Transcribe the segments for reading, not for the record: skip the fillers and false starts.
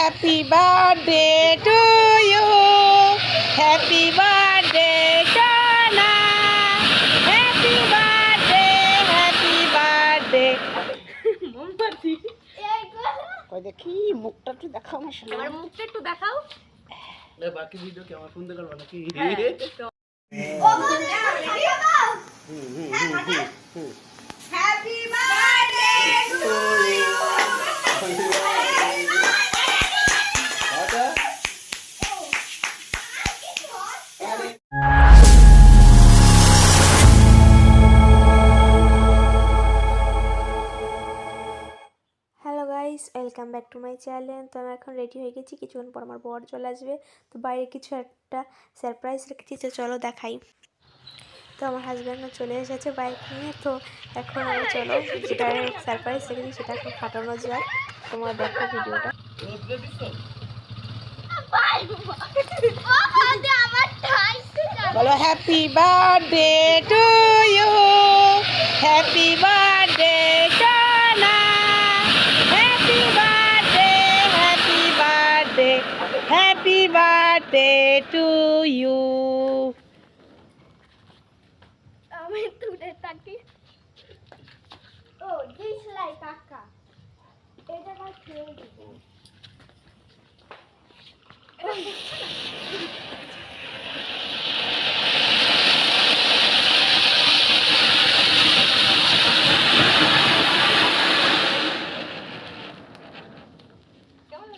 Happy birthday to you, happy birthday Jana, happy birthday, happy birthday. মোমবাতি কই দেখি মুখটা একটু দেখাও না শোনা, আমার মুখটা একটু দেখাও। বাকি ভিডিও কি আমার ফোন দিয়ে করবা নাকি? Happy birthday to you. Hello guys, welcome back to my channel. তো আমি এখন রেডি হয়ে গেছি, কিছুক্ষণ পর আমার বর চলে আসবে। তো বাইরে কিছু একটা সারপ্রাইজ রেখেছি, তো চলো দেখাই। তো আমার হাজব্যান্ডও চলে এসেছে বাইক নিয়ে। তো এখন আমি চলো যেটা সারপ্রাইজ রেখেছি সেটা এখন ফাটানো যাক। তোমরা দেখো ভিডিওটা। বলো happy birthday to you, happy birthday Jana, happy birthday, happy birthday, happy birthday to you. আমি দূরে থাকি। ও দিশলাই কাকা, এটা কাজ খেয়ে দিব।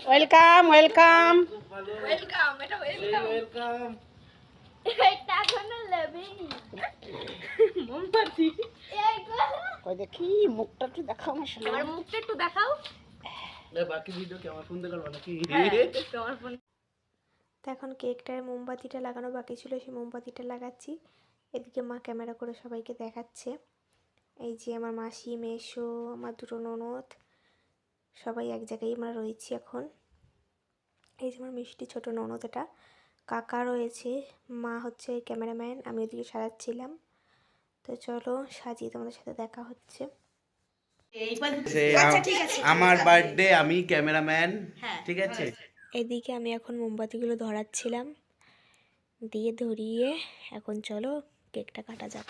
ওয়েলকাম ওয়েলকাম ওয়েলকাম, এটা ওয়েলকাম। ওয়েলকাম। এটা কোনো লেবেই। মোমবাতি এইগুলো কই দেখি মুখটা একটু দেখাও না শোনা, আমার মুখটা একটু দেখাও। বাকি ভিডিও কি আমার ফোন দিয়ে করবা নাকি? তোমার ফোন। তো এখন কেকটায় মোমবাতিটা লাগানো বাকি ছিল, সেই মোমবাতিটা লাগাচ্ছি। এদিকে মা ক্যামেরা করে সবাইকে দেখাচ্ছে। এই যে আমার মাসি, মেসো, আমার দুটো ননদ, সবাই এক জায়গায় আমরা রয়েছি এখন। এই যে আমার মিষ্টি ছোট ননদ, এটা কাকা রয়েছে, মা হচ্ছে ক্যামেরাম্যান, আমি ওদিকে সাজাচ্ছিলাম। তো চলো সাজিয়ে তোমাদের সাথে দেখা হচ্ছে। আমার বার্থডে, আমি ক্যামেরাম্যান, ঠিক আছে? এদিকে আমি এখন মোমবাতিগুলো ধরাচ্ছিলাম, দিয়ে ধরিয়ে এখন চলো কেকটা কাটা যাক।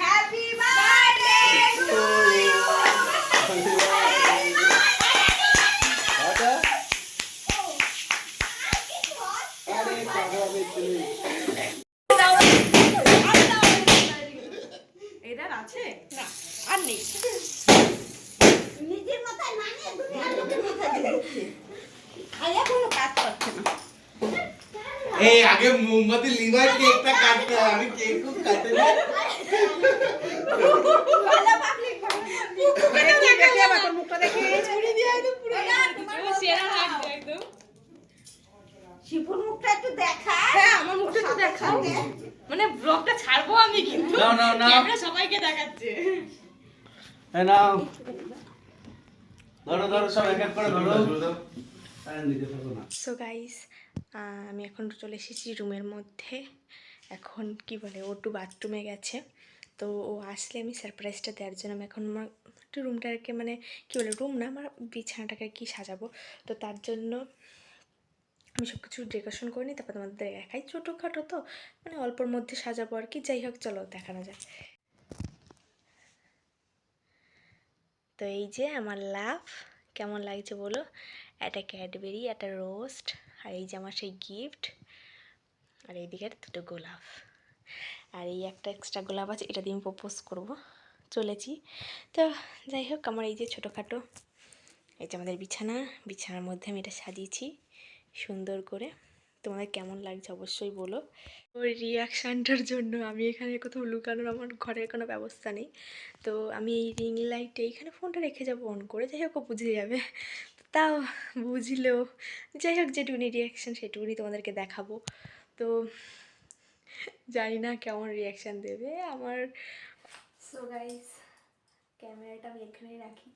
Happy birthday to you. এটার আছে না আর নেই, নিজের মাথায় না নিয়ে দুনিয়ার লোকের মাথায় দিচ্ছে, খাইয়া কোনো কাজ করছে না। এই আগে মোমবাতি লিভার কেকটা কাটতে হয়, আমি কেক কাটতে না। শিপুর মুখটা একটু দেখা। হ্যাঁ আমার মুখটা একটু দেখা, মানে ব্লগটা ছাড়বো আমি কিন্তু ক্যামেরা সবাইকে দেখাচ্ছে। হ্যাঁ নাও, ধরো ধরো সব এক এক করে ধরো। সো গাইস, আমি এখন চলে এসেছি রুমের মধ্যে। এখন কি বলে, ও একটু বাথরুমে গেছে, তো ও আসলে আমি সারপ্রাইজটা দেওয়ার জন্য আমি এখন আমার একটু রুমটাকে মানে কী বলে, রুম না, আমার বিছানাটাকে কি সাজাবো, তো তার জন্য আমি সব কিছু ডেকোরেশন করে নিই, তারপর তোমাদের দেখাই। ছোটোখাটো তো মানে অল্পর মধ্যে সাজাবো আর কি, যাই হোক চলো দেখানো যাক। তো এই যে আমার লাভ, কেমন লাগছে বলো? একটা ক্যাডবেরি, একটা রোস্ট, আর এই যে আমার সেই গিফট, আর এইদিকে দুটো গোলাপ, আর এই একটা এক্সট্রা গোলাপ আছে, এটা দিয়ে আমি প্রপোজ করবো চলেছি। তো যাই হোক, আমার এই যে ছোটোখাটো, এই যে আমাদের বিছানার মধ্যে আমি এটা সাজিয়েছি সুন্দর করে। তোমাদের কেমন লাগছে অবশ্যই বলো। ওই রিয়াকশানটার জন্য আমি এখানে কোথাও লুকানোর আমার ঘরের কোনো ব্যবস্থা নেই, তো আমি এই রিং লাইটে এইখানে ফোনটা রেখে যাবো অন করে, যাই হোক ও বুঝে যাবে। তাও বুঝলেও যাই হোক, যেটুকুনি রিয়াকশান সেটুকুনি তোমাদেরকে দেখাবো। তো জানি না কেমন রিয়াকশান দেবে আমার। সো গাইস, ক্যামেরাটা আমি এখানেই রাখি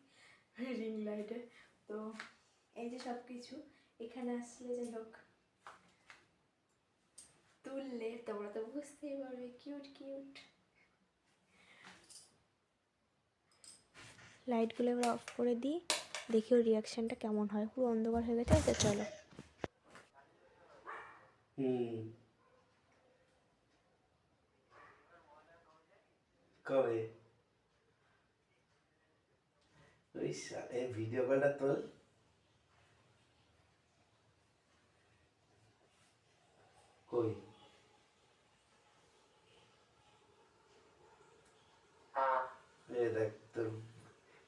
রিং লাইটে। তো এই যে সব কিছু এখানে আসলে যাই হোক তুললে তোমরা তো বুঝতেই পারবে, কিউট কিউট। লাইটগুলো এবার অফ করে দিই, দেখি ওর রিয়াকশানটা কেমন হয়। পুরো অন্ধকার হয়ে গেছে। আচ্ছা চলো। কবে ওই ভিডিও কলটা তোল। কই এ দেখ তোর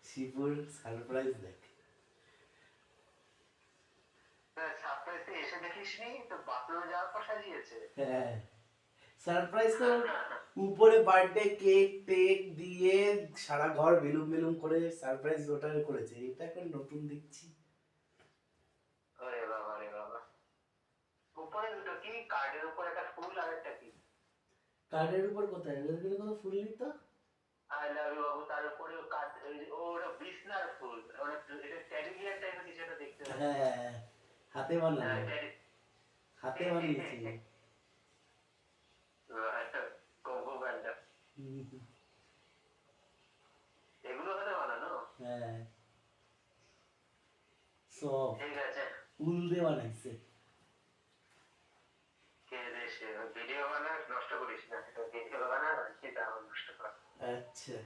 শিপুর সারপ্রাইজ দেখ। সারপ্রাইজে এসে দেখিসনি তো বাথরুমে যাওয়ার পর সাজিয়েছে। হ্যাঁ সারপ্রাইজ তো উপরে বার্থডে কেক টেক দিয়ে সারা ঘর বেলুন বেলুন করে সারপ্রাইজ ওটা করেছে। এটা এখন নতুন দেখছি। আরে বাবা রে বাবা, উপরে দুটো কি কার্ডের উপর একটা ফুল আর একটা কি কার্ডের উপর কোথায় এগুলো কোনো ফুল নেই তো। আই লাভ ইউ বাবু, তার উপরে কার্ড ওটা বিছনার ফুল, ওটা এটা টেডি বিয়ার টাইপের কিছু একটা দেখতে পাচ্ছি। হ্যাঁ হাতে বানানো, হাতে বানিয়েছি। কোকো ব্যান্ডা এগুলো হলে বানানো। হ্যাঁ সব ঠিক আছে, উল দিয়ে বানাইছে। কে দেশে ভিডিও বানা, নষ্ট করিস না, ভিডিও বানা সেটা আমার নষ্ট করা। আচ্ছা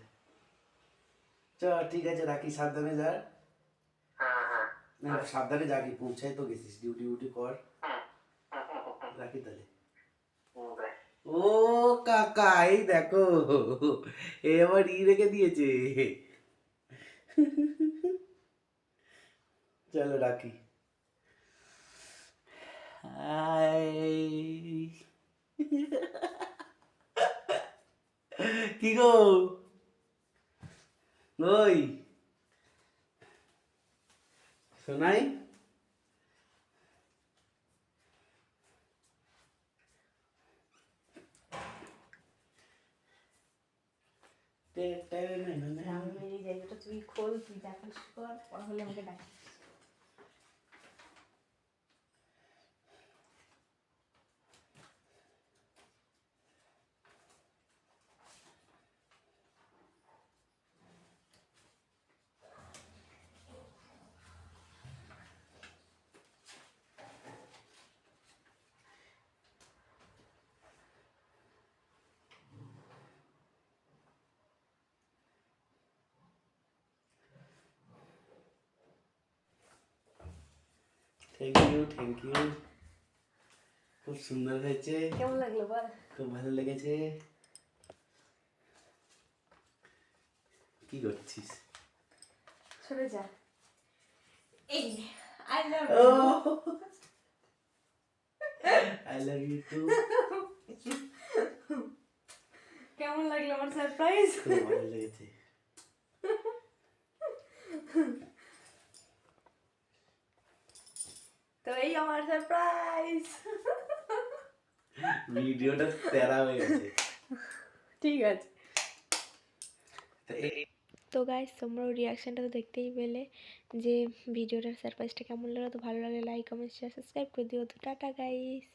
চ ঠিক আছে রাখি, সাবধানে যা। হ্যাঁ হ্যাঁ না সাবধানে যাবি, পৌঁছায় তো গেছিস, ডিউটি উটি কর। রাখি তাহলে। বাই। ও কাকা এই দেখো, এ আমার রেখে দিয়েছে। চলো রাখি। কি গো ওই শোনাই, আমি বেরিয়ে যাই, ওটা তুই খোল, তুই দেখাস কর, পর হলে আমাকে ডাকিস। থ্যাংক ইউ থ্যাংক ইউ, খুব সুন্দর হয়েছে। কেমন লাগলো বল? খুব ভালো লেগেছে। কি করছিস? সরে যা। এই আই লাভ ও you. I love you too. কেমন লাগলো আমার সারপ্রাইজ? খুব ভালো লেগেছে। তো এই আমার সারপ্রাইজ। ভিডিওটা তেরা হয়ে গেছে। ঠিক আছে। তো গাইস তোমরাও রিয়াকশানটা তো দেখতেই পেলে যে ভিডিওটার সারপ্রাইজটা কেমন লাগলো। তো ভালো লাগলে লাইক কমেন্ট শেয়ার সাবস্ক্রাইব করে দিও। তো টাটা গাইস।